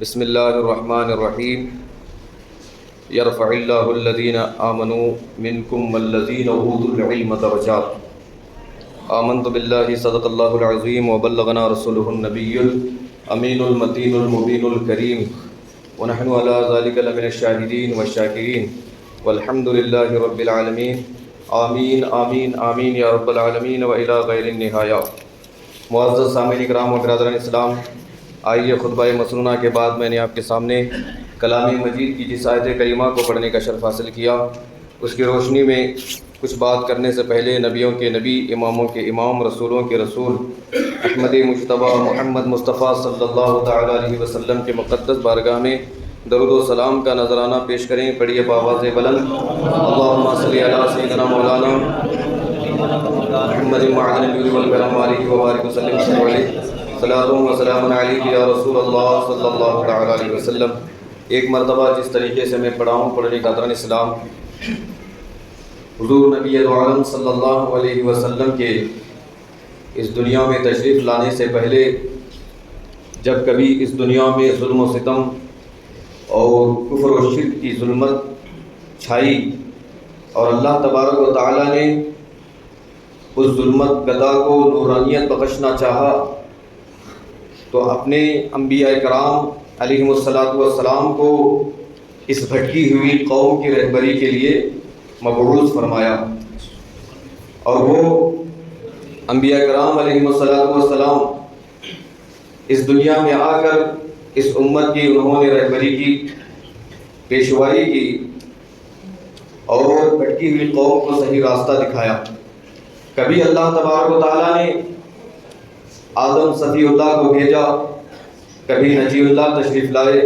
بسم اللہ الرحمن الرحیم یرفع اللہ الذین آمنوا منکم والذین اوتوا العلم درجات آمنت باللہ صدق اللہ العظیم وبلغنا رسولہ النبی الامین المتین المبین الکریم ونحن علی ذلک لمن الشاہدین والشاکرین والحمد للہ رب العالمین آمین آمین آمین یا رب العالمین و الی غیر النہایہ۔ معزز سامعین اکرام و برادران اسلام، آئیے خطبہ مسنونہ کے بعد میں نے آپ کے سامنے کلام مجید کی جس آیت کریمہ کو پڑھنے کا شرف حاصل کیا، اس کی روشنی میں کچھ بات کرنے سے پہلے نبیوں کے نبی، اماموں کے امام، رسولوں کے رسول احمد مجتبیٰ محمد مصطفیٰ صلی اللہ تعالیٰ علیہ وسلم کے مقدس بارگاہ میں درود و سلام کا نذرانہ پیش کریں۔ پڑھیے بآواز بلند، اللہم صلی علی سیدنا مولانا محمد معدن الجود والکرم علیہ وبارک وسلم علیہ صلاۃ و سلام علیک یا رسول اللہ صلی اللہ تعالیٰ علیہ وسلم۔ ایک مرتبہ جس طریقے سے میں پڑھا ہوں پڑھنے کا قدرن اسلام، حضور نبی عالم صلی اللہ علیہ وسلم کے اس دنیا میں تشریف لانے سے پہلے جب کبھی اس دنیا میں ظلم و ستم اور کفر و شرک کی ظلمت چھائی اور اللہ تبارک و تعالیٰ نے اس ظلمت گدا کو نورانیت بخشنا چاہا تو اپنے انبیاء کرام علیہم السلام کو اس بھٹکی ہوئی قوم کی رہبری کے لیے مبعوث فرمایا، اور وہ انبیاء کرام علیہم السلام اس دنیا میں آ کر اس امت کی انہوں نے رہبری کی، پیشوائی کی اور بھٹکی ہوئی قوم کو صحیح راستہ دکھایا۔ کبھی اللہ تبارک و تعالیٰ نے آدم صفی اللہ کو بھیجا، کبھی نجی اللہ تشریف لائے،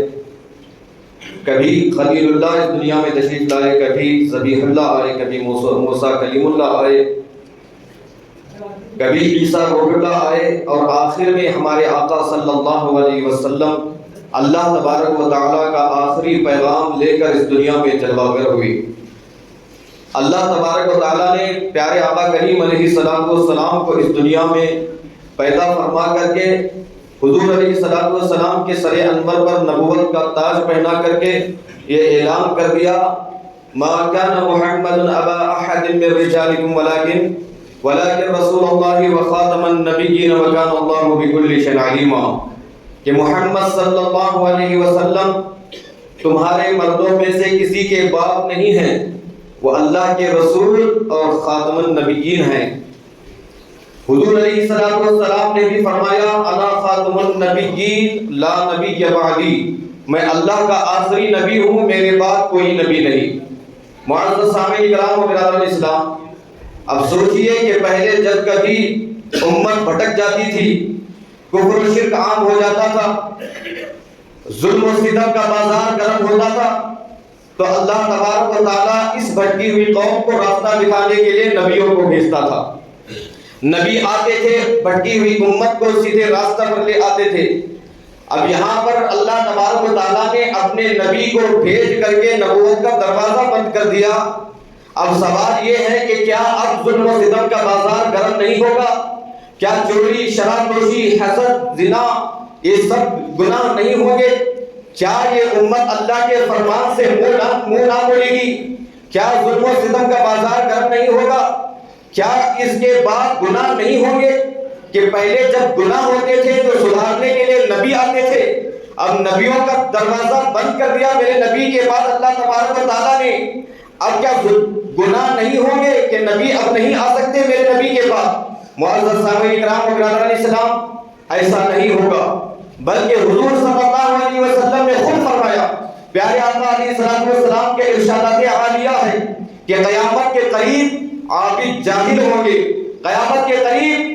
کبھی خلیل اللہ اس دنیا میں تشریف لائے، کبھی ذبیح اللہ آئے، کبھی موسیٰ کلیم اللہ آئے، کبھی عیسیٰ روح اللہ آئے، اور آخر میں ہمارے آقا صلی اللہ علیہ وسلم اللہ تبارک و تعالیٰ کا آخری پیغام لے کر اس دنیا میں جلوہ گر ہوئی۔ اللہ تبارک و تعالیٰ نے پیارے آقا کریم علیہ السلام کو اس دنیا میں پیدا فرما کر کے حضور علیہ السلام کے سر انور پر نبوت کا تاج پہنا کر کے یہ اعلان کر دیا، ما کان محمد ابا احد من رجالکم ولکن رسول اللہ وخاتم النبیین وکان اللہ بکل شیء علیما، کہ محمد صلی اللہ علیہ وسلم تمہارے مردوں میں سے کسی کے باپ نہیں ہیں، وہ اللہ کے رسول اور خاتم النبیین ہیں۔ حضور علیہ السلام نے بھی فرمایا، انا خاتم النبیین لا نبی بعدی، میں اللہ کا آخری نبی ہوں، میرے بعد کوئی نبی نہیں۔ معزز سامعین کرام و برادران اسلام، اب سوچئے کہ پہلے جب کبھی امت بھٹک جاتی تھی، کفر و شرک عام ہو جاتا تھا، ظلم و ستم کا بازار گرم ہوتا تھا، تو اللہ تبارک و تعالیٰ اس بھٹکی ہوئی قوم کو راستہ دکھانے کے لیے نبیوں کو بھیجتا تھا۔ نبی آتے تھے، بھٹکی ہوئی امت کو سیدھے راستہ پر لے آتے تھے۔ اب یہاں پر اللہ تبارک و تعالیٰ نے اپنے نبی کو بھیج کر کے نبوت کا دروازہ بند کر دیا۔ اب سوال یہ ہے کہ کیا اب ظلم و ستم کا بازار گرم نہیں ہوگا؟ کیا چوری، شراب نوشی، حسد، زنا یہ سب گناہ نہیں ہوں گے؟ کیا یہ امت اللہ کے فرمان سے منہ نہ موڑے گی؟ کیا ظلم و ستم کا بازار گرم نہیں ہوگا؟ کیا اس کے بعد گناہ نہیں ہوں گے؟ کہ پہلے جب گناہ ہوتے تھے تو سدھارنے کے لیے نبی آتے تھے، اب نبیوں کا دروازہ بند کر دیا میرے نبی کے بعد اللہ تبارک و تعالیٰ نے، اب کیا گناہ نہیں ہوں گے کہ نبی اب نہیں آ سکتے میرے نبی کے بعد؟ معزز سامعین کرام و برادران اسلام، ایسا نہیں ہوگا، بلکہ حضور صلی اللہ علیہ وسلم نے خود فرمایا، پیارے آقا علیہ السلام کے ارشادات عالیہ ہے کہ قیامت کے قریب عابد جاہل ہوں گے، قیامت کے قریب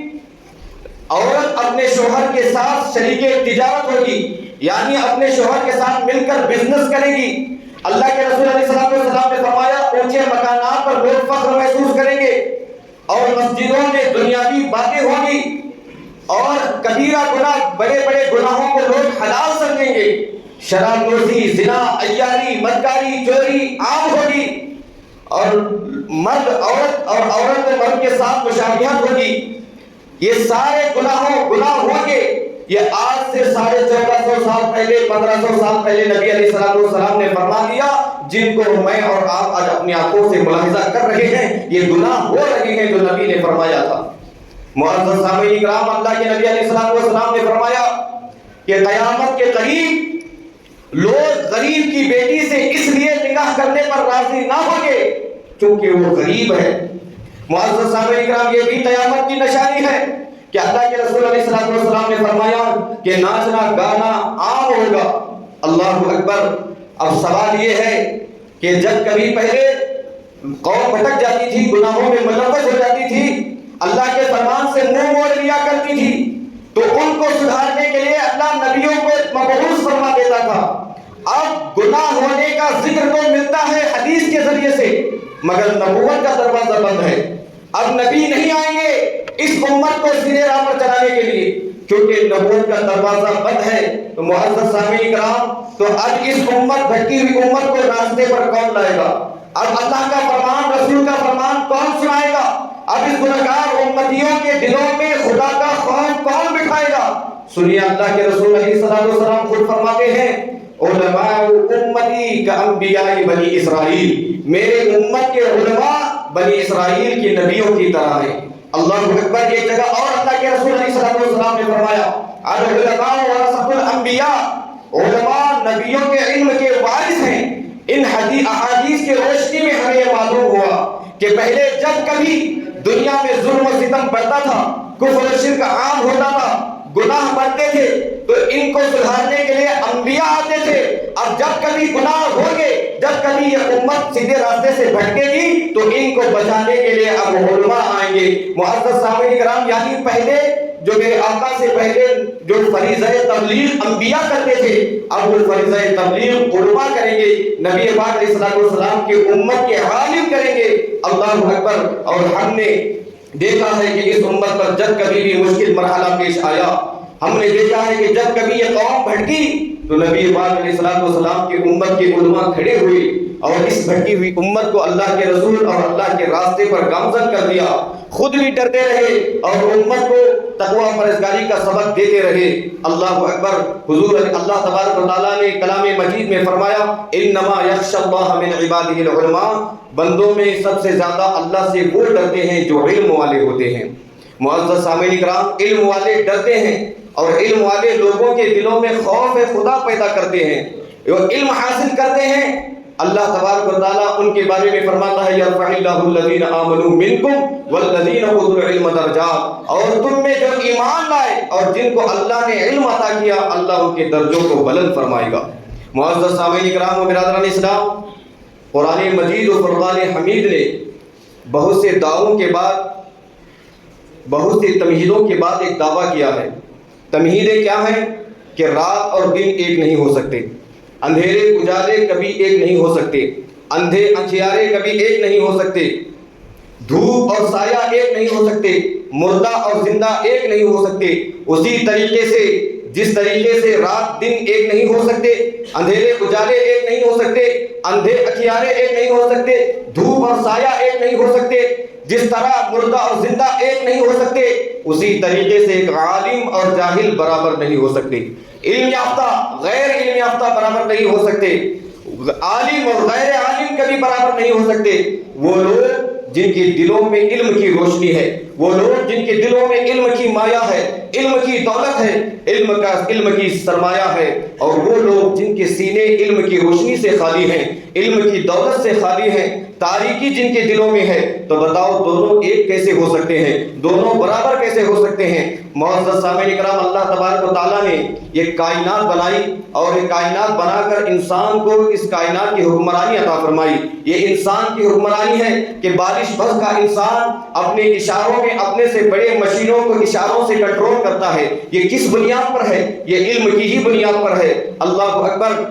عورت اپنے شوہر کے ساتھ شریک تجارت ہوگی، یعنی اپنے شوہر کے ساتھ مل کر بزنس کرے گی۔ اللہ کے رسول علیہ السلام نے فرمایا، اونچے مکانات پر لوگ فخر محسوس کریں گے، اور مسجدوں میں دنیاوی باتیں ہوگی، اور کبیرہ گناہ، بڑے بڑے گناہوں کو لوگ حلال سمجھیں گے، شراب نوشی، زنا، عیاری، بدکاری، چوری عام ہوگی، اور مرد عورت اور عورت مرد کے ساتھ مشابہت ہوگی۔ یہ سارے گناہ ہوں گے، یہ آج سے 1450 سال پہلے 1500 سال پہلے نبی علیہ السلام نے فرما دیا، جن کو میں اور آپ آج اپنی آنکھوں سے ملاحظہ کر رہے ہیں، یہ گناہ ہو رہے ہیں جو نبی نے فرمایا تھا۔ معزز سامعین کرام، اللہ کے نبی علیہ السلام نے فرمایا کہ قیامت کے قریب لوگ غریب کی بیٹی سے اس لیے نکاح کرنے پر راضی نہ ہوں گے کیونکہ وہ غریب ہے۔ معزز سامعین کرام، یہ بھی قیامت کی نشانی ہے کہ اللہ کے رسول علیہ السلام نے فرمایا کہ ناچنا گانا عام ہوگا۔ اللہ اکبر۔ اب سوال یہ ہے کہ جب کبھی پہلے قوم بھٹک جاتی تھی، گناہوں میں ملوث ہو جاتی تھی، اللہ کے فرمان سے منہ موڑ لیا کرتی تھی، تو ان کو سدھارنے کے لیے اللہ نبیوں کو مبعوث فرما دیتا تھا۔ اب گناہ ہونے کا ذکر تو ملتا ہے حدیث کے ذریعے سے، مگر نبوت کا دروازہ بند ہے۔ اب نبی نہیں آئیں گے اس امت کو سیدھے راہ پر چلانے کے لیے، کیونکہ نبوت کا دروازہ بند ہے۔ تو معزز سامعین کرام، تو اب اس امت بھٹکی ہوئی امت کو راستے پر کون لائے گا؟ اب اللہ کا فرمان، رسول کا فرمان کون سنائے گا؟ اب اس گنہگار امتیوں کے دلوں میں خدا کا خوف کون بٹھائے گا؟ سنیے، اللہ کے رسول علیہ السلام خود فرماتے ہیں، علماء امتی کا انبیاء بنی اسرائیل، میرے امت کے علماء بنی اسرائیل کے نبیوں کی طرح ہیں۔ اللہ اکبر۔ ایک جگہ اور اللہ کے رسول علیہ السلام نے فرمایا، العلماء ورثۃ الانبیاء، علماء نبیوں کے علم کے وارث ہیں۔ ان احادیث کے روشنی میں ہمیں یہ معلوم ہوا کہ پہلے جب کبھی دنیا میں ظلم و ستم بڑھتا تھا، کفر و شرک عام ہوتا تھا، گناہ بڑھتے تھے، تو ان کو سدھارنے کے لیے انبیاء آتے تھے۔ اب جب کبھی گناہ ہوگے، جب کبھی یہ امت سیدھے راستے سے بھٹکے گی، تو ان کو بچانے کے لیے اب علماء آئیں گے۔ معزز سامعین کرام، یعنی پہلے جو میرے آقا سے پہلے جو فریضہ تبلیغ انبیاء کرتے تھے، اب وہ فریضہ تبلیغ علماء کریں گے، نبی پاک علیہ السلام کی امت کے عالم کریں گے۔ اللہ اکبر۔ اور ہم نے دیکھا ہے کہ اس امت پر جب کبھی بھی مشکل مرحلہ پیش آیا، ہم نے دیکھا ہے کہ جب کبھی یہ قوم بھٹکی تو نبی پاک علیہ السلام کی امت کے علماء کھڑے ہوئے اور اس بھٹکی ہوئی امت کو اللہ کے رسول اور اللہ کے راستے پر گامزن کر دیا۔ خود بھی ڈرتے رہے اور امت کو تقوی پرہیزگاری کا سبق دیتے رہے۔ اللہ اکبر۔ حضور اللہ تبارک و تعالیٰ نے کلام مجید میں فرمایا، انما یخشی اللہ من عبادہ العلماء، بندوں میں سب سے زیادہ اللہ سے وہ ڈرتے ہیں جو علم والے ہوتے ہیں۔ معزز سامعین کرام، علم والے ڈرتے ہیں اور علم والے لوگوں کے دلوں میں خوف خدا پیدا کرتے ہیں، وہ علم حاصل کرتے ہیں۔ اللہ تبارک و تعالیٰ ان کے بارے میں فرماتا ہے، یرفع اللہ الذین آمنوا منکم والذین اوتوا العلم درجات، اور تم میں جو ایمان لائے اور جن کو اللہ نے علم عطا کیا، اللہ ان کے درجوں کو بلند فرمائے گا۔ معزز سامعین کرام و برادران اسلام، قرآن مجید و فرقان حمید نے بہت سے دعووں کے بعد، بہت سی تمہیدوں کے بعد ایک دعویٰ کیا ہے۔ تمہیدیں کیا ہیں؟ کہ رات اور دن ایک نہیں ہو سکتے، اندھیرے اجالے کبھی ایک نہیں ہو سکتے، اندھے انجھیارے کبھی ایک نہیں ہو سکتے، دھوپ اور سایہ ایک نہیں ہو سکتے، مردہ اور زندہ ایک نہیں ہو سکتے۔ اسی طریقے سے جس طریقے سے رات دن ایک نہیں ہو سکتے، اندھیرے اجالے ایک نہیں ہو سکتے، اندھے اکھیارے ایک نہیں ہو سکتے، دھوپ اور سایہ ایک نہیں ہو سکتے، جس طرح مردہ اور زندہ ایک نہیں ہو سکتے، اسی طریقے سے ایک عالم اور جاہل برابر نہیں ہو سکتے، علم یافتہ غیر علم یافتہ برابر نہیں ہو سکتے، عالم اور غیر عالم کبھی برابر نہیں ہو سکتے۔ وہ لوگ جن کے دلوں میں علم کی روشنی ہے، وہ لوگ جن کے دلوں میں علم کی مایا ہے، علم کی دولت ہے، علم کی سرمایہ ہے، اور وہ لوگ جن کے سینے علم کی روشنی سے خالی ہیں، علم کی دولت سے خالی ہیں، تاریکی جن کے دلوں میں ہے، تو بتاؤ دونوں ایک کیسے ہو سکتے ہیں؟ دونوں برابر کیسے ہو سکتے ہیں؟ معزز سامعین کرام، اللہ تبارک و تعالیٰ نے یہ کائنات بنائی اور یہ کائنات بنا کر انسان کو اس کائنات کی حکمرانی عطا فرمائی۔ یہ انسان کی حکمرانی ہے کہ بارش بس کا انسان اپنے اشاروں میں اپنے سے بڑے مشینوں کو اشاروں سے کنٹرول کرتا ہے۔ یہ کس بنیاد پر ہے؟ یہ علم کی ہی بنیاد پر ہے۔ اللہ اکبر۔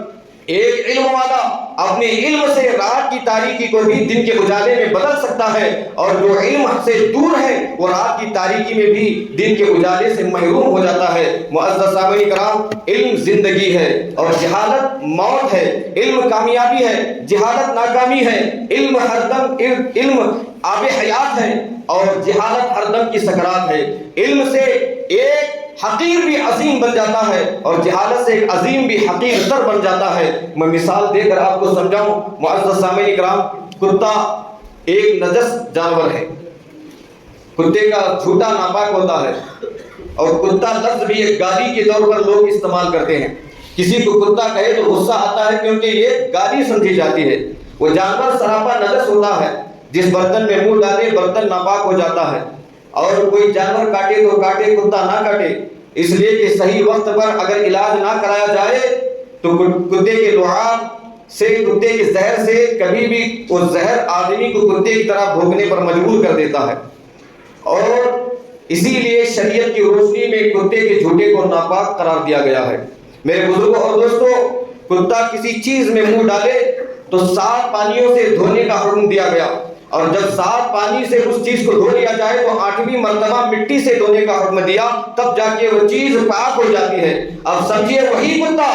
ایک علم والا اپنے علم سے رات کی تاریکی کو بھی دن کے اجالے میں بدل سکتا ہے، اور جو علم سے دور ہے وہ رات کی تاریکی میں بھی دن کے اجالے سے محروم ہو جاتا ہے۔ معزز سامعین کرام، علم زندگی ہے اور جہالت موت ہے، علم کامیابی ہے، جہالت ناکامی ہے، علم آب حیات ہے اور جہالت ہر دم کی سکرات ہے۔ علم سے ایک حقیر بھی عظیم بن جاتا ہے اور جہالت سے ایک عظیم بھی حقیر تر بن جاتا ہے۔ میں مثال دے کر آپ کو سمجھاؤں، معزز سامعین کرام، کتا ایک نجس جانور ہے، کتے کا جھوٹا ناپاک ہوتا ہے، اور کتا لفظ بھی ایک گالی کے طور پر لوگ استعمال کرتے ہیں۔ کسی کو کتا کہے تو غصہ آتا ہے کیونکہ یہ گالی سمجھی جاتی ہے۔ وہ جانور سراپا نجس ہوتا ہے، جس برتن میں منہ ڈالے برتن ناپاک ہو جاتا ہے، اور کوئی جانور کاٹے تو کاٹے، کتا نہ کاٹے، اس لیے کہ صحیح وقت پر اگر علاج نہ کرایا جائے تو کتے کے لعاب سے، کتے کے زہر سے کبھی بھی وہ زہر آدمی کو کتے کی طرح بھوکنے پر مجبور کر دیتا ہے، اور اسی لیے شریعت کی روشنی میں کتے کے جھوٹے کو ناپاک قرار دیا گیا ہے۔ میرے بزرگوں اور دوستوں، کتا کسی چیز میں منہ ڈالے تو 7 پانیوں سے دھونے کا حکم دیا گیا، اور جب 7 پانی سے اس چیز کو دھو لیا جائے تو 8ویں مرتبہ مٹی سے دھونے کا حکم دیا، تب جا کے وہ چیز پاک ہو جاتی ہے۔ اب سمجھیے وہی کتا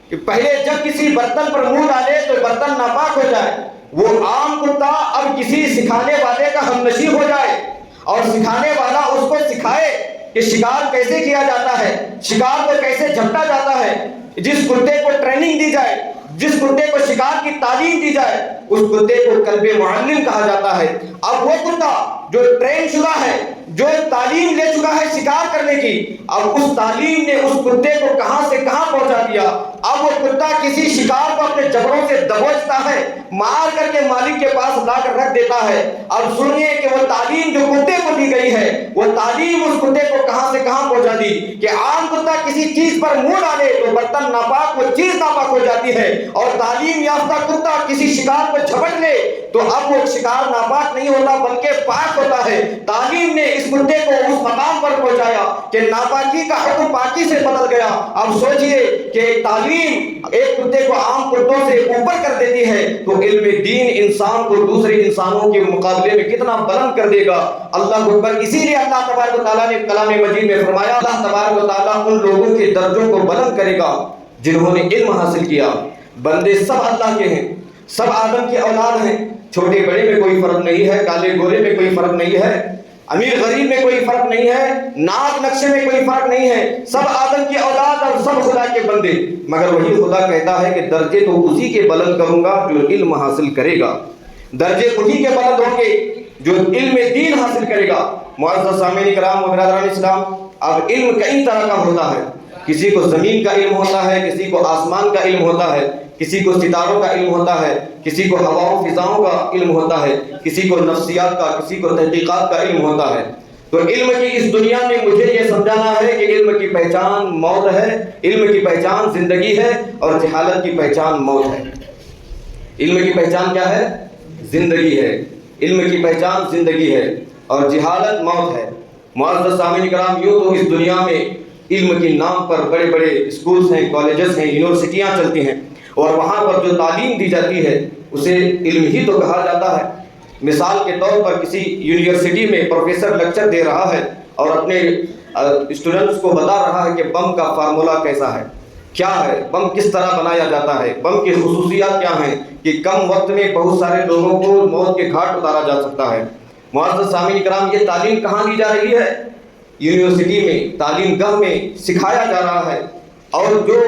کہ پہلے جب کسی برتن پر منہ ڈالے تو برتن ناپاک ہو جائے، وہ عام کتا اب کسی سکھانے والے کا ہمنشین ہو جائے، اور سکھانے والا اس کو سکھائے کہ شکار کیسے کیا جاتا ہے، شکار کو کیسے جھپٹا جاتا ہے۔ جس کتے کو ٹریننگ دی جائے، جس کتے کو شکار کی تعلیم دی جائے، اس کتے کو کلب معلم کہا جاتا ہے۔ اب وہ کتا جو ٹرین شدہ ہے، جو تعلیم لے چکا ہے شکار کرنے کی، اب اس تعلیم نے اس کتے کو کہاں سے کہاں پہنچا دیا۔ اب وہ کتا کسی شکار کو اپنے جبڑوں سے دبوچتا ہے، مار کر کے مالک کے پاس لا کر رکھ دیتا ہے۔ اب سنیے کہ وہ تعلیم جو کتے کو دی گئی ہے، وہ تعلیم اس کتے کو کہاں سے کہاں پہنچا دی کہ عام کتا کسی چیز پر منہ ڈالے تو برتن ناپاک، وہ چیز ناپاک ہو جاتی ہے، اور تعلیم یافتہ کتا کسی شکار کو جھپٹ لے تو اب وہ شکار ناپاک نہیں ہوتا بلکہ پاک ہوتا ہے۔ تعلیم نے اس کتے کو اس مقام پر پہنچایا کہ ناپاکی کا حکم پاکی سے بدل گیا۔ اب سوچئے کہ تعلیم ایک کتے کو عام کتوں سے اوپر کر دیتی ہے تو علم دین انسان کو دوسرے انسانوں کے مقابلے میں کتنا بلند کر دے گا۔ اللہ اکبر۔ اسی لیے اللہ تبارک و تعالیٰ نے کلام مجید میں فرمایا، اللہ تبارک و تعالیٰ ان لوگوں کے درجوں کو بلند کرے گا جنہوں نے علم حاصل کیا۔ بندے سب اللہ کے ہیں، سب آدم کی اولاد ہیں، چھوٹے بڑے میں کوئی فرق نہیں ہے، کالے گورے میں کوئی فرق نہیں ہے، امیر غریب میں کوئی فرق نہیں ہے، ناک نقشے میں کوئی فرق نہیں ہے، سب آدم کی اولاد اور سب خدا کے بندے۔ مگر وہی خدا کہتا ہے کہ درجے تو اسی کے بلند کروں گا جو علم حاصل کرے گا، درجے وہی کے بلند ہوں گے جو علم دین حاصل کرے گا۔ معزز سامعین کرام و برادران اسلام، اب علم کئی طرح کا ہوتا ہے، کسی کو زمین کا علم ہوتا ہے، کسی کو آسمان کا علم ہوتا ہے، کسی کو ستاروں کا علم ہوتا ہے، کسی کو ہواؤں فضاؤں کا علم ہوتا ہے، کسی کو نفسیات کا، کسی کو تحقیقات کا علم ہوتا ہے۔ تو علم کی اس دنیا میں مجھے یہ سمجھانا ہے کہ علم کی پہچان موت ہے، علم کی پہچان زندگی ہے، اور جہالت کی پہچان موت ہے۔ علم کی پہچان کیا ہے؟ زندگی ہے۔ علم کی پہچان زندگی ہے اور جہالت موت ہے۔ معزز سامعین کرام، یوں تو اس دنیا میں علم کے نام پر بڑے بڑے اسکولز ہیں، کالجز ہیں، یونیورسٹیاں چلتی ہیں، اور وہاں پر جو تعلیم دی جاتی ہے اسے علم ہی تو کہا جاتا ہے۔ مثال کے طور پر کسی یونیورسٹی میں پروفیسر لیکچر دے رہا ہے اور اپنے اسٹوڈنٹس کو بتا رہا ہے کہ بم کا فارمولا کیسا ہے، کیا ہے، بم کس طرح بنایا جاتا ہے، بم کی خصوصیات کیا ہیں کہ کم وقت میں بہت سارے لوگوں کو موت کے گھاٹ اتارا جا سکتا ہے۔ معزز سامعین کرام، یہ تعلیم کہاں دی جا رہی ہے؟ یونیورسٹی میں، تعلیم گاہ میں سکھایا جا رہا ہے۔ اور جو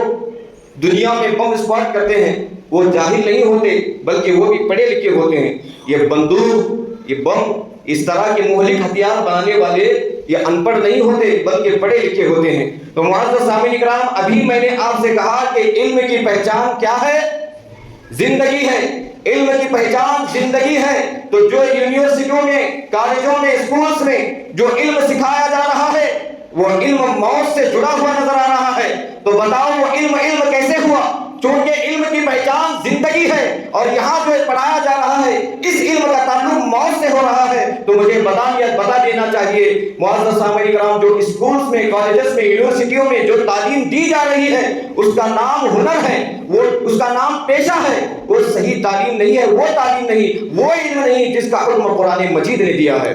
دنیا میں بم اسپاٹ کرتے ہیں وہ جاہل نہیں ہوتے بلکہ وہ بھی پڑھے لکھے ہوتے ہیں۔ یہ بندوق، یہ بم، اس طرح کے مہلک ہتھیار بنانے والے یہ ان پڑھ نہیں ہوتے بلکہ پڑھے لکھے ہوتے ہیں۔ تو معزز سامعین کرام، ابھی میں نے آپ سے کہا کہ علم کی پہچان کیا ہے؟ زندگی ہے۔ علم کی پہچان زندگی ہے۔ تو جو یونیورسٹیوں میں، کالجوں میں، اسکولز میں جو علم سکھایا جا رہا ہے وہ علم موت سے جڑا ہوا نظر آ رہا ہے، تو بتاؤ وہ علم کیسے ہوا؟ چونکہ علم کی پہچان زندگی ہے، اور یہاں جو پڑھایا جا رہا ہے اس علم کا تعلق موت سے ہو رہا ہے، تو مجھے بتا دینا چاہیے معزز سامعین کرام، جو اسکولز میں، کالجز میں، یونیورسٹیوں میں جو تعلیم دی جا رہی ہے اس کا نام ہنر ہے، وہ اس کا نام پیشہ ہے، وہ صحیح تعلیم نہیں ہے، وہ تعلیم نہیں، وہ علم نہیں جس کا حکم قرآن مجید نے دیا ہے۔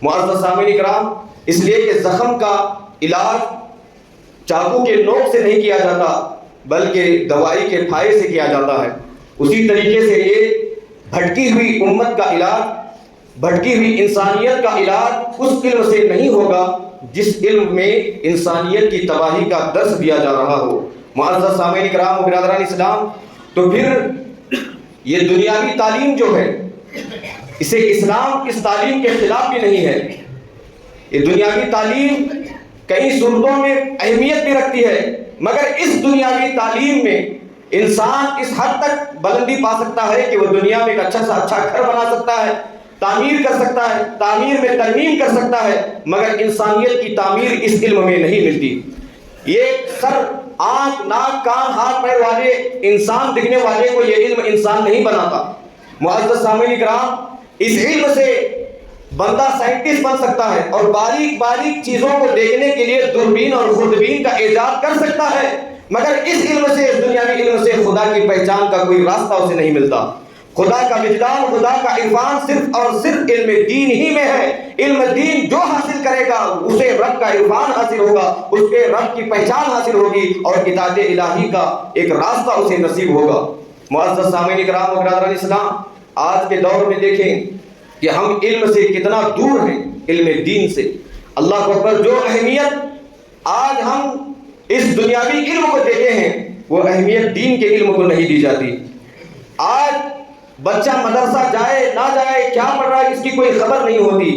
معزز سامعین کرام، اس لیے کہ زخم کا علاج چاقو کے نوک سے نہیں کیا جاتا بلکہ دوائی کے پھائے سے کیا جاتا ہے، اسی طریقے سے یہ بھٹکی ہوئی امت کا علاج، بھٹکی ہوئی انسانیت کا علاج اس علم سے نہیں ہوگا جس علم میں انسانیت کی تباہی کا درس دیا جا رہا ہو۔ معزز سامعین کرام و برادران اسلام، تو پھر یہ دنیاوی تعلیم جو ہے اسے اسلام اس تعلیم کے خلاف بھی نہیں ہے۔ یہ دنیاوی تعلیم کئی صورتوں میں اہمیت بھی رکھتی ہے، مگر اس دنیاوی تعلیم میں انسان اس حد تک بلندی پا سکتا ہے کہ وہ دنیا میں ایک اچھا سا اچھا گھر بنا سکتا ہے، تعمیر کر سکتا ہے، تعمیر میں ترمیم کر سکتا ہے، مگر انسانیت کی تعمیر اس علم میں نہیں ملتی۔ یہ سر آنکھ ناک کان ہاتھ پیر والے انسان دکھنے والے کو یہ علم انسان نہیں بناتا۔ معزز سامعین کرام، اس علم سے بندہ سائنٹسٹ بن سکتا ہے اور باریک باریک چیزوں کو دیکھنے کے لیے دوربین اور خوردبین کا ایجاد کر سکتا ہے، مگر اس علم سے، اس دنیاوی علم سے خدا کی پہچان کا کوئی راستہ اسے نہیں ملتا۔ خدا کا وجدان، خدا کا عرفان صرف اور صرف علم دین ہی میں ہے۔ علم دین جو حاصل کرے گا اسے رب کا عرفان حاصل ہوگا، اس کے رب کی پہچان حاصل ہوگی اور اطاعت الہی کا ایک راستہ اسے نصیب ہوگا۔ معزز سامعین کرام و برادران اسلام، آج کے دور میں دیکھیں کہ ہم علم سے کتنا دور ہیں، علم دین سے۔ اللہ اکبر، جو اہمیت آج ہم اس دنیاوی علم کو دیتے ہیں وہ اہمیت دین کے علم کو نہیں دی جاتی۔ آج بچہ مدرسہ جائے نہ جائے، کیا پڑھ رہا ہے اس کی کوئی خبر نہیں ہوتی،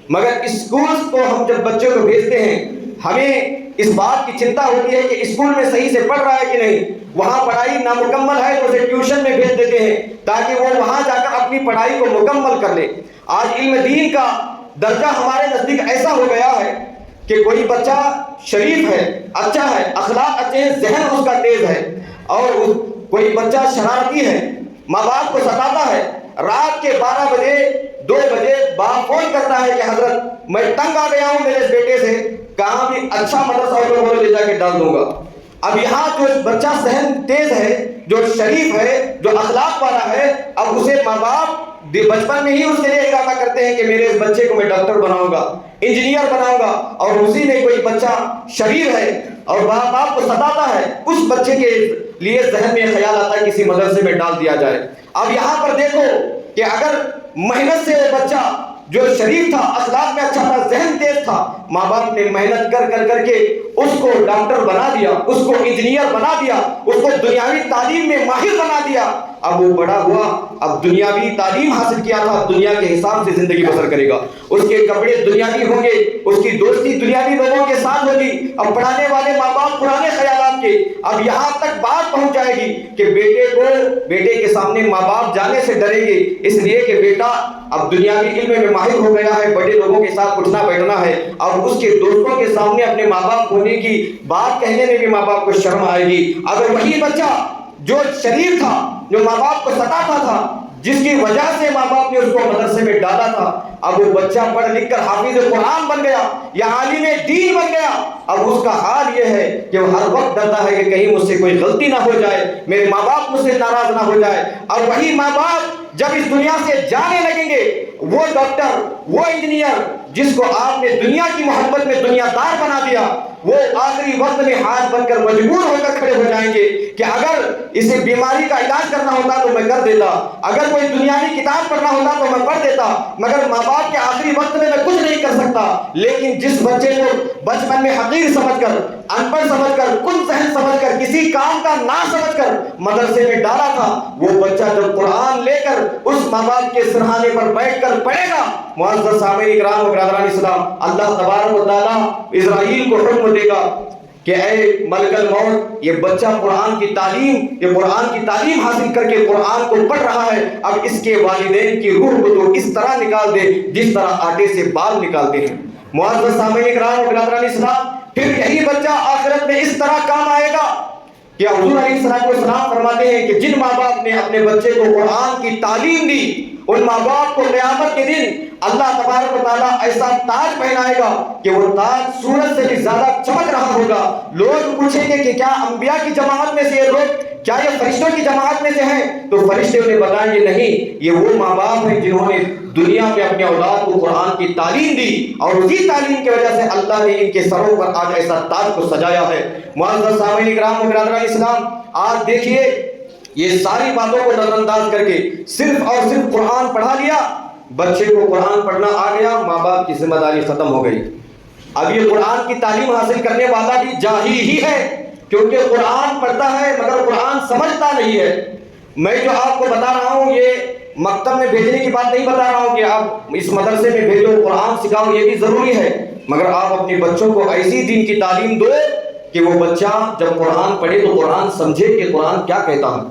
مگر اسکولز کو ہم جب بچوں کو بھیجتے ہیں ہمیں اس بات کی چنتا ہوتی ہے کہ اسکول میں صحیح سے پڑھ رہا ہے کہ نہیں۔ وہاں پڑھائی نامکمل ہے تو اسے ٹیوشن میں بھیج دیتے ہیں تاکہ وہ وہاں جا کر اپنی پڑھائی کو مکمل کر لے۔ آج علم دین کا درجہ ہمارے نزدیک ایسا ہو گیا ہے کہ کوئی بچہ شریف ہے، اچھا ہے، اخلاق اچھے ہیں، ذہن اس کا تیز ہے، اور کوئی بچہ شرارتی ہے، ماں باپ کو ستاتا ہے، رات کے 12 بجے 2 بجے باپ فون کرتا ہے کہ حضرت میں تنگ آ گیا ہوں میرے بیٹے سے، کہاں بھی اچھا مدرسہ ہو تو لے جا کے ڈال دوں گا۔ اب یہاں جو بچہ ذہن تیز ہے، جو شریف ہے، جو اخلاق والا ہے، اب اسے ماں باپ بچپن میں ہی اس کے لیے ارادہ کرتے ہیں کہ میرے اس بچے کو میں ڈاکٹر بناؤں گا، انجینئر بناؤں گا، اور اسی میں کوئی بچہ شریر ہے اور ماں باپ کو ستاتا ہے، اس بچے کے لیے ذہن میں خیال آتا ہے کسی مدرسے میں ڈال دیا جائے۔ اب یہاں پر دیکھو کہ اگر محنت سے وہ بچہ جو شریف تھا، اخلاق میں اچھا تھا، ذہن تیز تھا، ماں باپ نے محنت کر کر کر کے اس کو ڈاکٹر بنا دیا، اس کو انجینئر بنا دیا، اس کو دنیاوی تعلیم میں ماہر بنا دیا۔ اب وہ بڑا ہوا، اب دنیاوی تعلیم حاصل کیا تھا، دنیا کے حساب سے زندگی بسر کرے گا، اس کے کپڑے دنیاوی ہوں گے، اس کی دوستی دنیاوی لوگوں کے ساتھ ہوگی۔ اب پڑھانے والے ماں باپ پرانے خیالات کے، اب یہاں تک بات پہنچ جائے گی کہ بیٹے کے سامنے ماں باپ جانے سے ڈریں گے، اس لیے کہ بیٹا اب دنیاوی علم میں ماہر ہو گیا ہے، بڑے لوگوں کے ساتھ اٹھنا بیٹھنا ہے، اور اس کے دوستوں کے سامنے اپنے ماں باپ ہونے کی بات کہنے میں بھی ماں باپ کو شرم آئے گی۔ اگر وہی بچہ جو شریف تھا، جو ماں باپ کو ستاتا تھا، جس کی وجہ سے ماں باپ نے اس کو مدرسے میں ڈالا تھا، اب وہ بچہ پڑھ لکھ کر حافظ قرآن بن گیا یا عالم دین بن گیا، اب اس کا حال یہ ہے کہ وہ ہر وقت ڈرتا ہے کہ کہیں مجھ سے کوئی غلطی نہ ہو جائے، میرے ماں باپ مجھ سے ناراض نہ ہو جائے۔ اور وہی ماں باپ جب اس دنیا سے جانے لگیں گے، وہ ڈاکٹر، وہ انجینئر جس کو آپ نے دنیا کی محبت میں دنیا دار بنا دیا، وہ آخری وقت میں ہاتھ بن کر مجبور ہو کر کھڑے ہو جائیں گے کہ اگر اسے بیماری کا علاج کرنا ہوتا تو میں کر دیتا، اگر کوئی دنیاوی کتاب پڑھنا ہوتا تو میں پڑھ دیتا، مگر ماں باپ کے آخری وقت میں کچھ نہیں کر سکتا۔ لیکن جس بچے کو بچپن میں حقیر سمجھ کر، ان پڑھ سمجھ کر، کن ذہن سمجھ کر، کسی کام کا نہ سمجھ کر مدرسے میں ڈالا تھا، وہ بچہ جب قرآن لے کر اس ماں باپ کے سرہانے پر بیٹھ کر پڑھے گا، معزز سامعین کرام و برادران اسلام، اللہ تبارک و تعالیٰ اسرائیل کو حکم دے گا کہ اے ملک الموت، یہ بچہ قرآن کی تعلیم حاصل کر کے قرآن کو پڑھ رہا ہے، اب اس کے والدین کی روح کو تو اس طرح نکال دے جس طرح آٹے سے بال نکالتے ہیں۔ معزز سامعین کرام و برادران اسلام، پھر یہی بچہ آخرت میں اس طرح کام آئے گا کہ حضور علیہ السلام فرماتے ہیں کہ جن ماں باپ نے اپنے بچے کو قرآن کی تعلیم دی، ان ماں باپ کو قیامت کے دن اللہ تبارک و تعالیٰ ایسا تاج پہنائے گا کہ وہ تاج سورج سے بھی زیادہ چمک رہا ہوگا۔ لوگ پوچھیں گے کہ کیا انبیاء کی جماعت میں سے یہ لوگ، کیا یہ فرشتوں کی جماعت میں سے ہیں؟ تو فرشتے انہیں بتائیں گے نہیں، یہ وہ ماں باپ ہیں جنہوں نے دنیا میں اپنے اولاد کو قرآن کی تعلیم دی، اور اسی تعلیم کی وجہ سے اللہ نے ان کے سروں پر آج ایسا تاج کو سجایا ہے۔ معزز سامعین کرام و برادران اسلام، آج دیکھیے یہ ساری باتوں کو نظر انداز کر کے صرف اور صرف قرآن پڑھا لیا، بچے کو قرآن پڑھنا آ گیا، ماں باپ کی ذمہ داری ختم ہو گئی۔ اب یہ قرآن کی تعلیم حاصل کرنے والا بھی جاہل ہی ہے، کیونکہ قرآن پڑھتا ہے مگر قرآن سمجھتا نہیں ہے۔ میں جو آپ کو بتا رہا ہوں یہ مکتب میں بھیجنے کی بات نہیں بتا رہا ہوں کہ آپ اس مدرسے میں بھیجو قرآن سکھاؤ، یہ بھی ضروری ہے، مگر آپ اپنے بچوں کو ایسی دین کی تعلیم دو کہ وہ بچہ جب قرآن پڑھے تو قرآن سمجھے کہ قرآن کیا کہتا ہے،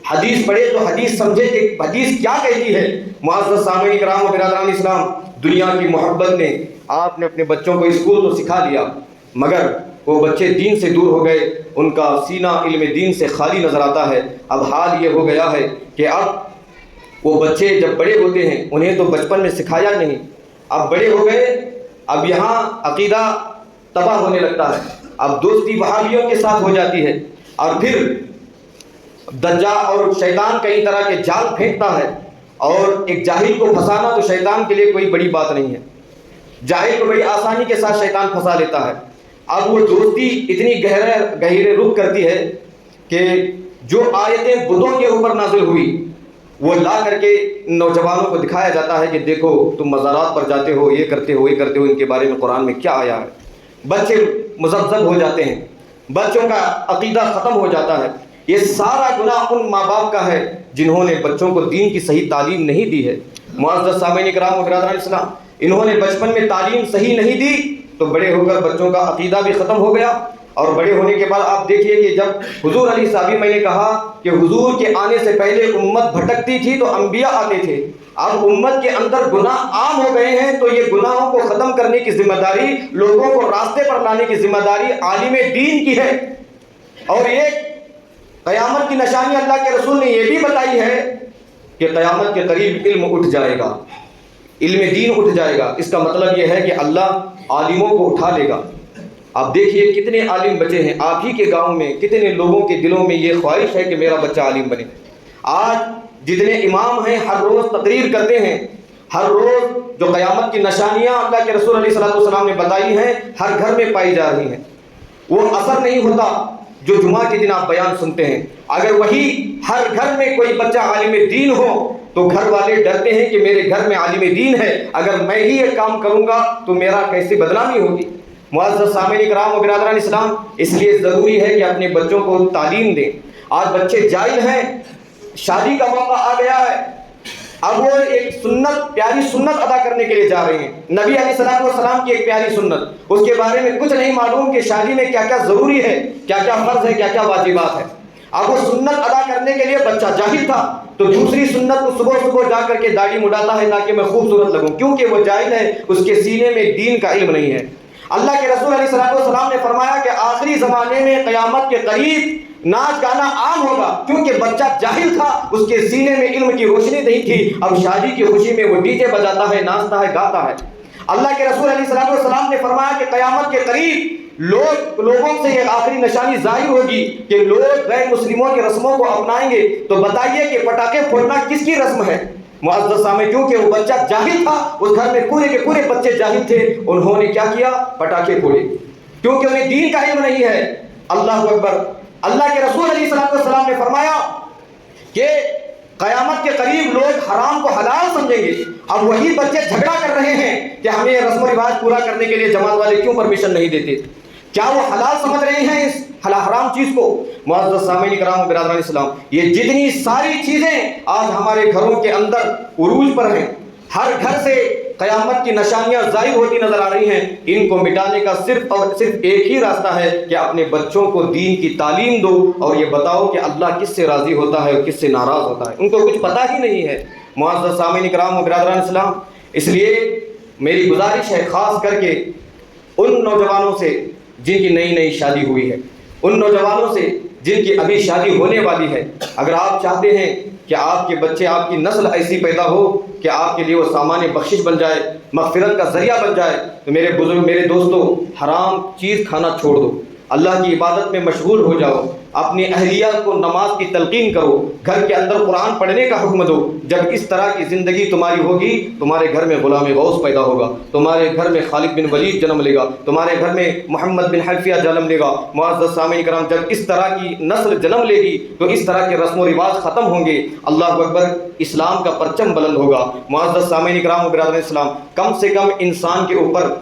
حدیث پڑھے تو حدیث سمجھے کہ حدیث کیا کہتی ہے۔ معزز سامعین کرام و برادران اسلام، دنیا کی محبت نے آپ نے اپنے بچوں کو اسکول تو سکھا دیا، مگر وہ بچے دین سے دور ہو گئے، ان کا سینہ علم دین سے خالی نظر آتا ہے۔ اب حال یہ ہو گیا ہے کہ اب وہ بچے جب بڑے ہوتے ہیں انہیں تو بچپن میں سکھایا نہیں، اب بڑے ہو گئے، اب یہاں عقیدہ تباہ ہونے لگتا ہے، اب دوستی وہابیوں کے ساتھ ہو جاتی ہے، اور پھر دجال اور شیطان کئی طرح کے جال پھینکتا ہے، اور ایک جاہل کو پھنسانا تو شیطان کے لیے کوئی بڑی بات نہیں ہے، جاہل کو بڑی آسانی کے ساتھ شیطان پھنسا لیتا ہے۔ اب وہ دوستی اتنی گہرے رخ کرتی ہے کہ جو آیتیں بتوں کے اوپر نازل ہوئی وہ لا کر کے نوجوانوں کو دکھایا جاتا ہے کہ دیکھو تم مزارات پر جاتے ہو، یہ کرتے ہو، ان کے بارے میں قرآن میں کیا آیا ہے۔ بچے مذبذب ہو جاتے ہیں، بچوں کا عقیدہ ختم ہو جاتا ہے۔ یہ سارا گناہ ان ماں باپ کا ہے جنہوں نے بچوں کو دین کی صحیح تعلیم نہیں دی ہے۔ معزز سامعین کرام و برادران اسلام، انہوں نے بچپن میں تعلیم صحیح نہیں دی تو بڑے ہو کر بچوں کا عقیدہ بھی ختم ہو گیا، اور بڑے ہونے کے بعد آپ دیکھیے کہ جب حضور علی صاحب میں نے کہا کہ حضور کے آنے سے پہلے امت بھٹکتی تھی تو انبیاء آتے تھے، اب امت کے اندر گناہ عام ہو گئے ہیں تو یہ گناہوں کو ختم کرنے کی ذمہ داری، لوگوں کو راستے پر لانے کی ذمہ داری عالم دین کی ہے۔ اور ایک قیامت کی نشانی اللہ کے رسول نے یہ بھی بتائی ہے کہ قیامت کے قریب علم اٹھ جائے گا، علم دین اٹھ جائے گا۔ اس کا مطلب یہ ہے کہ اللہ عالموں کو اٹھا لے گا۔ آپ دیکھیے کتنے عالم بچے ہیں، آپ ہی کے گاؤں میں کتنے لوگوں کے دلوں میں یہ خواہش ہے کہ میرا بچہ عالم بنے۔ آج جتنے امام ہیں ہر روز تقریر کرتے ہیں، ہر روز جو قیامت کی نشانیاں اللہ کے رسول علیہ السلام نے بتائی ہیں ہر گھر میں پائی جا رہی ہیں، وہ اثر نہیں ہوتا جو جمعہ کے دن آپ بیان سنتے ہیں۔ اگر وہی ہر گھر میں کوئی بچہ عالم دین ہو تو گھر والے ڈرتے ہیں کہ میرے گھر میں عالم دین ہے، اگر میں ہی یہ کام کروں گا تو میرا کیسے بدنامی ہوگی۔ معزز سامعین کرام و برادران اسلام، اس لیے ضروری ہے کہ اپنے بچوں کو تعلیم دیں۔ آج بچے جاہل ہیں، شادی کا موقع آ گیا ہے، اب وہ ایک سنت، پیاری سنت ادا کرنے کے لیے جا رہے ہیں، نبی علیہ السلام کی ایک پیاری سنت، اس کے بارے میں کچھ نہیں معلوم کہ شادی میں کیا کیا ضروری ہے، کیا کیا فرض ہے، کیا کیا واجبات ہے۔ اب وہ سنت ادا کرنے کے لیے بچہ جاہل تھا تو دوسری سنت کو صبح جا کر کے داڑھی مڈاتا ہے تاکہ میں خوبصورت لگوں، کیونکہ وہ جاہل ہے، اس کے سینے میں دین کا علم نہیں ہے۔ اللہ کے رسول علیہ السلام نے فرمایا کہ آخری زمانے میں قیامت کے قریب ناچ گانا عام ہوگا، کیونکہ بچہ جاہل تھا، اس کے سینے میں علم کی روشنی نہیں تھی، اب شادی کی خوشی میں وہ ڈی جے بجاتا ہے، ناچتا ہے، گاتا ہے۔ اللہ کے رسول علیہ السلام نے فرمایا کہ قیامت کے قریب لوگوں سے یہ آخری نشانی ظاہر ہوگی کہ لوگ غیر مسلموں کی رسموں کو اپنائیں گے۔ تو بتائیے کہ پٹاخے پھوڑنا کس کی رسم ہے؟ معزز سامعین، کیونکہ وہ بچہ جاہل تھا، اس گھر میں پورے کے پورے بچے جاہل تھے، انہوں نے کیا کیا؟ پٹاخے پھوڑے، کیونکہ انہیں دین کا علم نہیں ہے۔ اللہ اکبر۔ اللہ کے رسول علیہ السلام نے فرمایا کہ قیامت کے قریب لوگ حرام کو حلال سمجھیں گے۔ اب وہی بچے جھگڑا کر رہے ہیں کہ ہمیں یہ رسم و رواج پورا کرنے کے لیے جماعت والے کیوں پرمیشن نہیں دیتے؟ کیا وہ حلال سمجھ رہے ہیں اس حرام چیز کو؟ معزز سامعین کرام و برادران اسلام، یہ جتنی ساری چیزیں آج ہمارے گھروں کے اندر عروج پر ہیں، ہر گھر سے قیامت کی نشانیاں ظاہر ہوتی نظر آ رہی ہیں، ان کو مٹانے کا صرف اور صرف ایک ہی راستہ ہے کہ اپنے بچوں کو دین کی تعلیم دو اور یہ بتاؤ کہ اللہ کس سے راضی ہوتا ہے اور کس سے ناراض ہوتا ہے۔ ان کو کچھ پتہ ہی نہیں ہے۔ معزز سامعین کرام و برادران اسلام، اس لیے میری گزارش ہے خاص کر کے ان نوجوانوں سے جن کی نئی شادی ہوئی ہے، ان نوجوانوں سے جن کی ابھی شادی ہونے والی ہے، اگر آپ چاہتے ہیں کہ آپ کے بچے، آپ کی نسل ایسی پیدا ہو کہ آپ کے لیے وہ سامان بخشش بن جائے، مغفرت کا ذریعہ بن جائے، تو میرے بزرگ، میرے دوستو، حرام چیز کھانا چھوڑ دو، اللہ کی عبادت میں مشغول ہو جاؤ، اپنی اہلیہ کو نماز کی تلقین کرو، گھر کے اندر قرآن پڑھنے کا حکم دو۔ جب اس طرح کی زندگی تمہاری ہوگی، تمہارے گھر میں غلام غوث پیدا ہوگا، تمہارے گھر میں خالد بن ولید جنم لے گا، تمہارے گھر میں محمد بن حنفیہ جنم لے گا۔ معزز سامعین کرام، جب اس طرح کی نسل جنم لے گی تو اس طرح کے رسم و رواج ختم ہوں گے، اللہ اکبر، اسلام کا پرچم بلند ہوگا۔ معزز سامعین کرام و برادران اسلام، کم سے کم انسان کے اوپر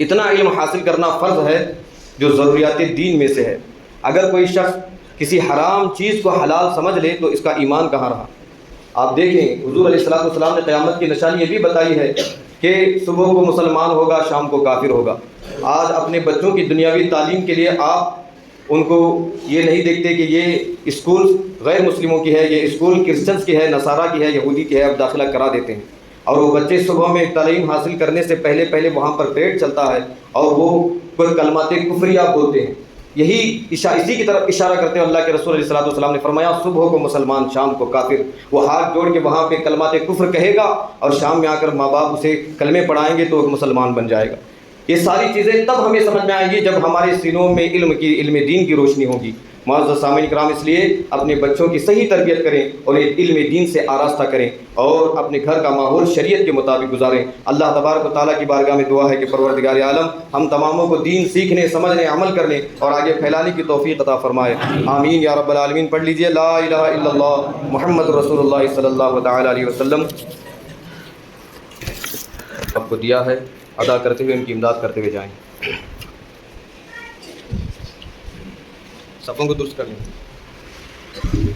اتنا علم حاصل کرنا فرض ہے جو ضروریات دین میں سے ہے۔ اگر کوئی شخص کسی حرام چیز کو حلال سمجھ لے تو اس کا ایمان کہاں رہا؟ آپ دیکھیں حضور علیہ السلام نے قیامت کی نشانی یہ بھی بتائی ہے کہ صبح کو مسلمان ہوگا، شام کو کافر ہوگا۔ آج اپنے بچوں کی دنیاوی تعلیم کے لیے آپ ان کو یہ نہیں دیکھتے کہ یہ اسکول غیر مسلموں کی ہے، یہ اسکول کرسچنس کی ہے، نصارہ کی ہے، یہودی کی ہے، اب داخلہ کرا دیتے ہیں، اور وہ بچے صبح میں تعلیم حاصل کرنے سے پہلے وہاں پر پریڈ چلتا ہے اور وہ کوئی کلمات کفریہ بولتے ہیں۔ اسی کی طرف اشارہ کرتے ہوئے اللہ کے رسول علیہ السلام نے فرمایا صبح کو مسلمان، شام کو کافر۔ وہ ہاتھ جوڑ کے وہاں پہ کلمات کفر کہے گا اور شام میں آ کر ماں باپ اسے کلمے پڑھائیں گے تو وہ مسلمان بن جائے گا۔ یہ ساری چیزیں تب ہمیں سمجھ میں آئیں گی جب ہمارے سینوں میں علم دین کی روشنی ہوگی۔ معزز سامعین کرام، اس لیے اپنے بچوں کی صحیح تربیت کریں اور علم دین سے آراستہ کریں اور اپنے گھر کا ماحول شریعت کے مطابق گزاریں۔ اللہ تبارک و تعالیٰ کی بارگاہ میں دعا ہے کہ پروردگار عالم ہم تماموں کو دین سیکھنے، سمجھنے، عمل کرنے اور آگے پھیلانے کی توفیق عطا فرمائے، آمین یا رب العالمین۔ پڑھ لیجئے لا الہ الا اللہ محمد رسول اللہ صلی اللہ تعالیٰ علیہ وسلم۔ آپ کو دیا ہے، ادا کرتے ہوئے ان کی امداد کرتے ہوئے جائیں۔ صفوں کو درست کر لیں۔